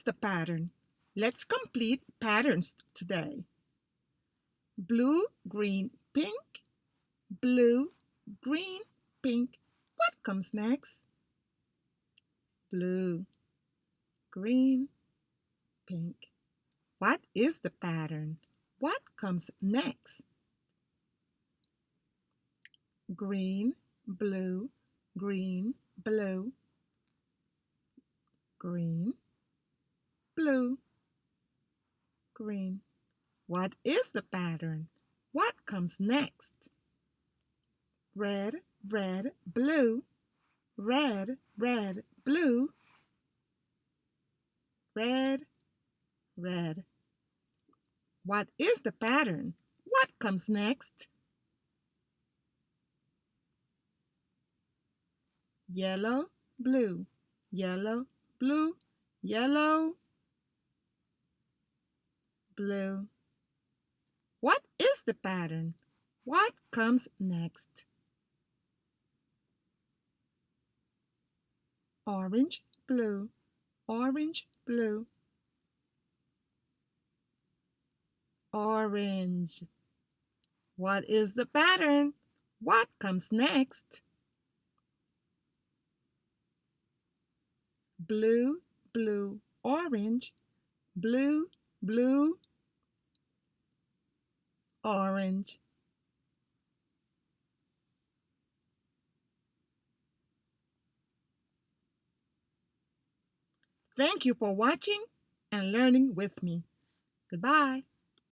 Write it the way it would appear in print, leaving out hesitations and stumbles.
is the pattern? Let's complete patterns today. Blue, green, pink. Blue, green, pink. What comes next? Blue, green, pink. What is the pattern? What comes next? Green, blue, green, blue, green, blue, green. What is the pattern? What comes next? Red, red, blue, red, red, blue, red, red. What is the pattern? What comes next? Yellow, blue, yellow, blue, yellow, blue. What is the pattern? What comes next? Orange, blue, orange, blue, orange. What is the pattern? What comes next? Blue, blue, orange, blue, blue, orange. Thank you for watching and learning with me. Goodbye.